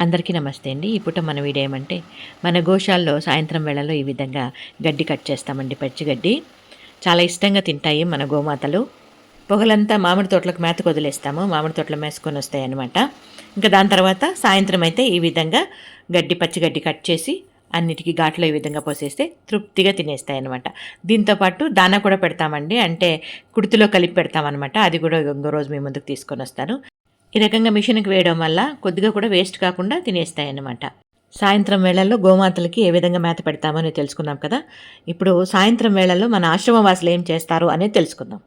అందరికీ నమస్తే అండి. ఈ పూట మన వీడియో ఏమంటే, మన గోశాలలో సాయంత్రం వేళలో ఈ విధంగా గడ్డి కట్ చేస్తామండి, పచ్చి గడ్డి. చాలా ఇష్టంగా తింటాయి మన గోమాతలు. పొగలంతా మామిడి తోటలకు మేతకు వదిలేస్తాము. మామిడి తోటలో మేసుకొని వస్తాయన్నమాట. ఇంకా దాని తర్వాత సాయంత్రం అయితే ఈ విధంగా పచ్చి గడ్డి కట్ చేసి అన్నిటికీ ఘాట్లో ఈ విధంగా పోసేస్తే తృప్తిగా తినేస్తాయి అన్నమాట. దీంతోపాటు దానా కూడా పెడతామండి, అంటే కుడితిలో కలిపి పెడతామన్నమాట. అది కూడా ఇంకో రోజు మీ ముందుకు తీసుకొని వస్తాను. ఈ రకంగా మిషన్కి వేయడం వల్ల కొద్దిగా కూడా వేస్ట్ కాకుండా తినేస్తాయన్నమాట. సాయంత్రం వేళల్లో గోమాతలకి ఏ విధంగా మేత పెడతామని తెలుసుకుందాం కదా. ఇప్పుడు సాయంత్రం వేళల్లో మన ఆశ్రమవాసులు ఏం చేస్తారు అనేది తెలుసుకుందాం.